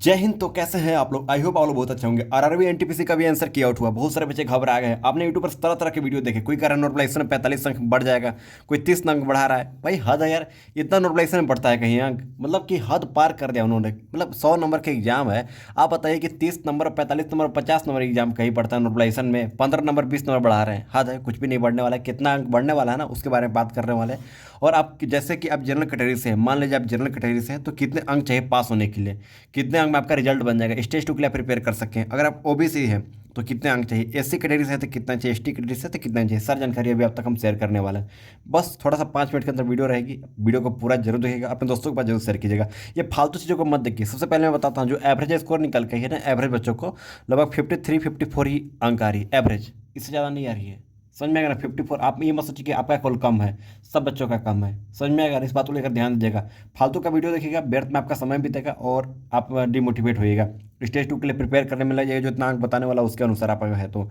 जय हिंद। तो कैसे हैं आप लोग? आई होप आप लोग बहुत अच्छे होंगे। आरआरबी एनटीपीसी का भी आंसर किया आउट हुआ। बहुत सारे बच्चे घबरा गए हैं। आपने यूट्यूब पर तरह तरह के वीडियो देखे। कोई कह रहा है नॉर्मलाइजेशन 45 अंक बढ़ जाएगा, कोई 30 अंक बढ़ा रहा है। भाई हद है यार, इतना नॉर्मलाइजेशन बढ़ता है कहीं अंक? मतलब कि हद पार कर दिया उन्होंने। मतलब 100 नंबर का एग्जाम है, आप बताइए कि 30 नंबर, 45 नंबर, 50 नंबर एग्जाम कहीं पड़ता है नॉर्मलाइजेशन में? 15 नंबर, 20 नंबर बढ़ा रहे हैं। हद है, कुछ भी नहीं बढ़ने वाला है। कितना अंक बढ़ने वाला है ना, उसके बारे में बात करने वाले हैं। और आप जैसे कि आप जनरल कैटेगरी से हैं, मान लीजिए आप जनरल कैटेगरी से हैं, तो कितने अंक चाहिए पास होने के लिए? कितने अंक में आपका रिजल्ट बन जाएगा? स्टेज टू के लिए प्रिपेयर कर सकें। अगर आप ओबीसी हैं तो कितने अंक चाहिए? एससी कैटेगरी से है तो कितना चाहिए? एसटी कैटेगरी से है तो कितना चाहिए? सारी जानकारी अभी आप तक हम शेयर करने वाले हैं। बस थोड़ा सा 5 मिनट के अंदर वीडियो रहेगी। वीडियो को पूरा जरूर देखिएगा, अपने दोस्तों के पास जरूर शेयर कीजिएगा। ये फालतू चीज़ों को मत देखिए। सबसे पहले मैं बताता हूँ, जो एवरेज स्कोर निकल के है ना, एवरेज बच्चों को लगभग 53-54 ही अंक आ रही है एवरेज, इससे ज़्यादा नहीं आ रही है। समझ में आएगा ना? 54। आप ये मत सोचिए कि आपका कॉल कम है, सब बच्चों का कम है। समझ में आएगा? इस बात को लेकर ध्यान दीजिएगा। फालतू का वीडियो देखिएगा, व्यर्थ में आपका समय बीतेगा और आप डिमोटिवेट होइएगा। स्टेज टू के लिए प्रिपेयर करने में लग जाइए, जो इतना अंक बताने वाला उसके अनुसार आप अगर है तो।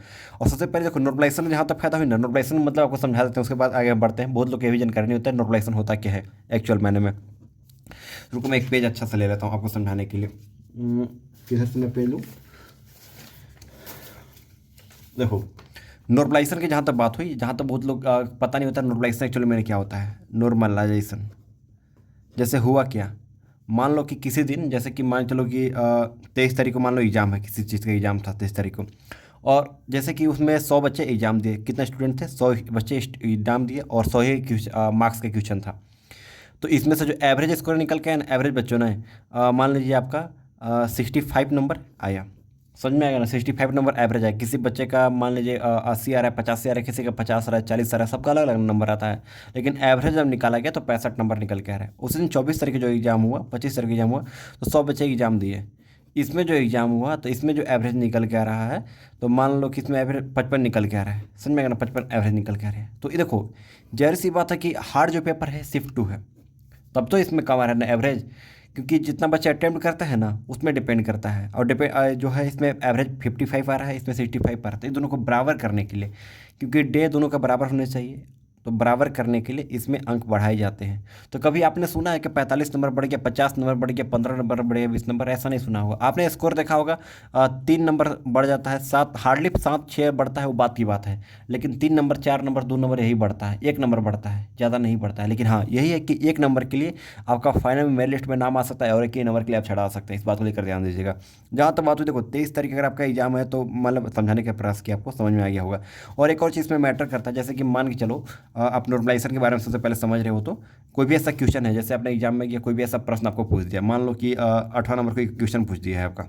और सबसे पहले देखो, नॉर्मलाइजेशन में जहाँ तक फायदा हुई ना, नॉर्मलाइजेशन मतलब आपको समझा देते हैं, उसके बाद आगे बढ़ते हैं। बहुत लोग ये भी जानकारी नहीं होता है नॉर्मलाइजेशन होता क्या है एक्चुअल मैंने में। रुको, मैं एक पेज अच्छा से ले लेता हूँ आपको समझाने के लिए। किधर से मैं पेज लूँ? देखो, नॉर्मलाइजेशन की जहाँ तक बात हुई, जहाँ तक बहुत लोग पता नहीं होता नॉर्मलाइजेशन एक्चुअली में क्या होता है। नॉर्मलाइजेशन जैसे हुआ क्या, मान लो कि किसी दिन, जैसे कि मान चलो कि 23 तारीख को मान लो एग्ज़ाम है, किसी चीज़ का एग्ज़ाम था 23 तारीख को। और जैसे कि उसमें 100 बच्चे एग्ज़ाम दिए। कितने स्टूडेंट थे? 100 बच्चे एग्ज़ाम दिए और 100 ही मार्क्स का क्वेश्चन था। तो इसमें से जो एवरेज स्कोर निकल के आया ना, एवरेज बच्चों ने मान लीजिए आपका 65 नंबर आया। समझ में आएगा ना? 65 नंबर एवरेज है। किसी बच्चे का मान लीजिए 80 आ रहा है, 85 आ रहा है, किसी का 50 आ रहा है, 40 आ रहा है, सबका अलग अलग नंबर आता है। लेकिन एवरेज जब निकाला गया तो 65 नंबर निकल के आ रहा है। उस दिन 24 तारीख को जो एग्ज़ाम हुआ, 25 तारीख को एग्ज़ाम हुआ, तो 100 बच्चे एग्ज़ाम दिए। इसमें जो एग्ज़ाम हुआ तो इसमें जो एवरेज निकल के आ रहा है, तो मान लो कि इसमें एवरेज 55 निकल के आ रहा है। समझ में आएगा ना? 55 एवरेज निकल के आ रहा है। तो ये देखो, जाहिर सी बात है कि हार्ड जो पेपर है शिफ्ट टू है, तब तो इसमें कम आ रहा है ना एवरेज। क्योंकि जितना बच्चा अटेम्प्ट करता है ना, उसमें डिपेंड करता है। और डिपेंड जो है, इसमें एवरेज 55 आ रहा है, इसमें 65 आ रहा है। तो ये दोनों को बराबर करने के लिए, क्योंकि डे दोनों का बराबर होने चाहिए, तो बराबर करने के लिए इसमें अंक बढ़ाए जाते हैं। तो कभी आपने सुना है कि 45 नंबर बढ़ गया, 50 नंबर बढ़ गया, 15 नंबर बढ़ गया, 20 नंबर? ऐसा नहीं सुना होगा आपने। स्कोर देखा होगा, 3 नंबर बढ़ जाता है, 7 हार्डली 7-6 बढ़ता है, वो बात की बात है। लेकिन 3 नंबर, 4 नंबर, 2 नंबर यही बढ़ता है, 1 नंबर बढ़ता है, ज़्यादा नहीं बढ़ता है। लेकिन हाँ, यही है कि 1 नंबर के लिए आपका फाइनल में मेरिट लिस्ट में नाम आ सकता है और एक ही नंबर के लिए आप छड़ा सकते हैं। इस बात को लेकर ध्यान दीजिएगा। जहाँ तक बात हुई, देखो 23 तारीख अगर आपका एग्जाम है, तो मतलब समझाने का प्रयास किया, आपको समझ में आ गया होगा। और एक और चीज़ में मैटर करता है, जैसे कि मान के चलो आप नॉर्मलाइजेशन के बारे में सबसे पहले समझ रहे हो, तो कोई भी ऐसा क्वेश्चन है, जैसे आपने एग्जाम में किया, कोई भी ऐसा प्रश्न आपको पूछ दिया, मान लो कि 18 नंबर का क्वेश्चन पूछ दिया है आपका,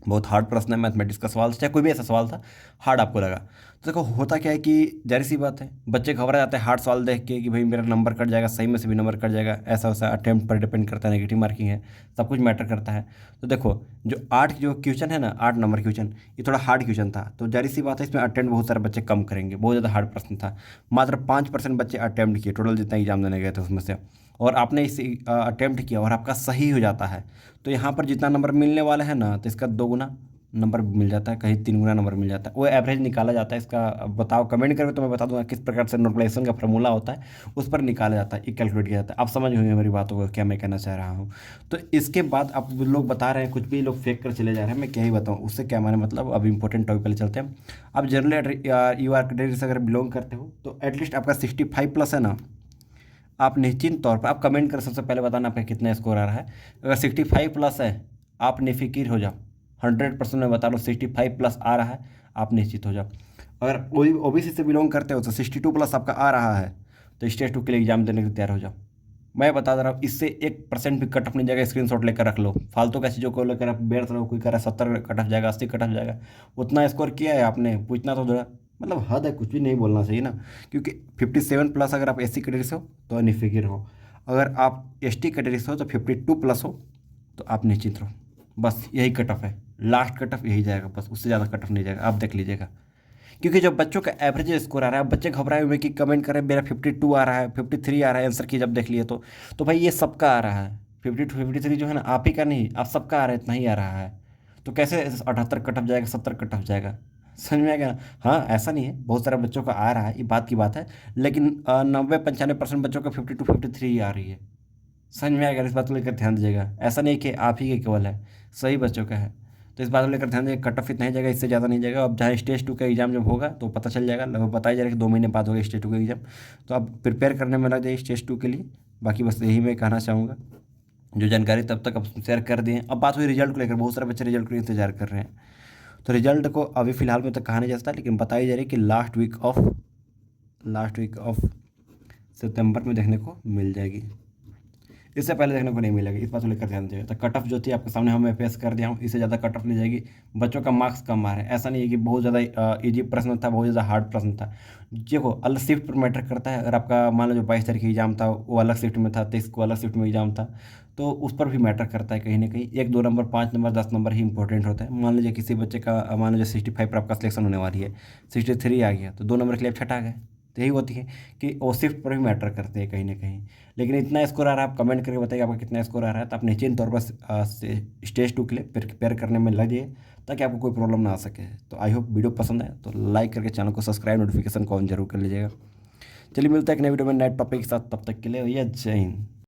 बहुत हार्ड प्रश्न है, मैथमेटिक्स का सवाल, चाहे कोई भी ऐसा सवाल था, हार्ड आपको लगा। तो देखो होता क्या है कि जाहिर सी बात है, बच्चे घबरा जाते हैं हार्ड सवाल देख के कि भाई मेरा नंबर कट जाएगा, सही में से भी नंबर कट जाएगा। ऐसा वैसा अटेम्प्ट पर डिपेंड करता है, नेगेटिव मार्किंग है, सब कुछ मैटर करता है। तो देखो, जो 8 जो क्वेश्चन है ना, 8 नंबर क्वेश्चन, ये थोड़ा हार्ड क्वेश्चन था। तो जाहिर सी बात है, इसमें अटेम्प्ट बहुत सारे बच्चे कम करेंगे, बहुत ज़्यादा हार्ड प्रश्न था। मात्र 5% बच्चे अटेम्प्ट किए टोटल जितना एग्जाम देने गए थे उसमें से। और आपने इसे अटेम्प्ट किया और आपका सही हो जाता है, तो यहाँ पर जितना नंबर मिलने वाला है ना, तो इसका 2 गुना नंबर मिल जाता है, कहीं 3 गुना नंबर मिल जाता है। वो एवरेज निकाला जाता है इसका। अब बताओ, कमेंट करके तो मैं बता दूंगा किस प्रकार से नॉर्मलाइजेशन का फॉर्मूला होता है, उस पर निकाला जाता है, ये कैलकुलेट किया जाता है। आप समझ होंगे मेरी बातों को, क्या मैं कहना चाह रहा हूँ। तो इसके बाद आप लोग बता रहे हैं, कुछ भी लोग फेंक कर चले जा रहे हैं, मैं क्या ही बताऊँ उससे क्या माने। मतलब अब इंपॉर्टेंट टॉपिक पर चलते हैं। आप जनरल यू आर कैटेगरी से अगर बिलोंग करते हो, तो एटलीस्ट आपका 65 प्लस है ना, आप निश्चिंत तौर पर आप कमेंट कर सबसे पहले बताना आपका कितना स्कोर आ रहा है। अगर 65 प्लस है, आप निफिकिर हो जाओ। 100% मैं बता रहा हूँ, 65 प्लस आ रहा है, आप निश्चित हो जाओ। अगर ओबीसी से बिलोंग करते हो, तो 62 प्लस आपका आ रहा है, तो स्टेज टू के लिए एग्जाम देने के लिए तैयार हो जाओ। मैं बता दे रहा हूँ, इससे 1% भी कट ऑफ नहीं जाएगा। स्क्रीनशॉट लेकर रख लो। फालतू का चीज़ों को लेकर आप व्यर्थ रहो। कोई कह रहा है 70 कट ऑफ जाएगा, 80 कट ऑफ जाएगा। उतना स्कोर किया है आपने, पूछना तो जरा, मतलब हद है, कुछ भी नहीं बोलना चाहिए ना। क्योंकि 57 प्लस अगर आप एससी कैटेगरी से हो तो निफिकिर हो, अगर आप एसटी कैटेगरी से हो तो 52 प्लस हो, तो आप निश्चित रहो। बस यही कट ऑफ है, लास्ट कट ऑफ यही जाएगा, बस उससे ज़्यादा कट ऑफ नहीं जाएगा, आप देख लीजिएगा। क्योंकि जब बच्चों का एवरेज स्कोर आ रहा है, बच्चे घबराए हुए कि कमेंट करें मेरा 52 आ रहा है, 53 आ रहा है आंसर की, जब देख लिए तो भाई ये सबका आ रहा है। 52-53 जो है ना, आप ही का नहीं, आप सबका आ रहा है, इतना ही आ रहा है। तो कैसे 78 कट ऑफ जाएगा, 70 कट ऑफ जाएगा? समझ में आएगा ना? हाँ, ऐसा नहीं है, बहुत सारे बच्चों का आ रहा है, ये बात की बात है। लेकिन 90-95% बच्चों का 52-53 ही आ रही है। समझ में आएगा, इस बात को लेकर ध्यान दीजिएगा। ऐसा नहीं कि आप ही के केवल है, सही बच्चों का है। तो इस बात को लेकर ध्यान दीजिएगा, कट ऑफ इतना ही जाएगा, इससे ज़्यादा नहीं जाएगा। अब जहाँ स्टेज 2 का एग्जाम जब होगा तो पता चल जाएगा, लगभग बताया जा रहा है कि 2 महीने बाद होगा स्टेज 2 का एग्जाम। तो आप प्रिपेयर करने में लग जाइए स्टेज 2 के लिए। बाकी बस यही मैं कहना चाहूँगा, जो जानकारी तब तक अब शेयर कर दिए। अब बात हुई रिजल्ट को लेकर, बहुत सारे बच्चे रिजल्ट को इंतजार कर रहे हैं। तो रिजल्ट को अभी फ़िलहाल में तो कहा नहीं जा सकता, लेकिन बताई जा रही है कि लास्ट वीक ऑफ सितंबर में देखने को मिल जाएगी, इससे पहले देखने को नहीं मिलेगी। इस बात को लेकर ध्यान दीजिएगा। तो कट ऑफ जो थी आपके सामने मैं पेश कर दिया हूँ, इससे ज़्यादा कट ऑफ ली जाएगी। बच्चों का मार्क्स कम आ रहा है, ऐसा नहीं है कि बहुत ज़्यादा ईजी प्रश्न था, बहुत ज़्यादा हार्ड प्रश्न था। देखो अलग शिफ्ट पर मैटर करता है। अगर आपका मान लो जो 22 तारीख एग्जाम था वो अलग शिफ्ट में था, 23 को अलग शिफ्ट में एग्जाम था, तो उस पर भी मैटर करता है कहीं ना कहीं। 1-2 नंबर, 5 नंबर, 10 नंबर ही इंपॉर्टेंट होता है। मान लीजिए किसी बच्चे का मान लीजिए 65 पर आपका सिलेक्शन होने वाली है, 63 आ गया, तो 2 नंबर के लिए आप छठा गए। तो यही होती है कि वो शिफ्ट पर भी मैटर करते हैं कहीं ना कहीं। लेकिन इतना स्कोर आ रहा है, आप कमेंट करके बताइए आपका कितना स्कोर आ रहा है, तो आप निश्चित तौर पर स्टेज 2 के लिए प्रिपेयर करने में लगिए, ताकि आपको कोई प्रॉब्लम ना आ सके। तो आई होप वीडियो पसंद आए तो लाइक करके चैनल को सब्सक्राइब, नोटिफिकेशन को ऑन जरूर कर लीजिएगा। चलिए मिलता है एक नए वीडियो में नए टॉपिक के साथ, तब तक के लिए भैया जय हिंद।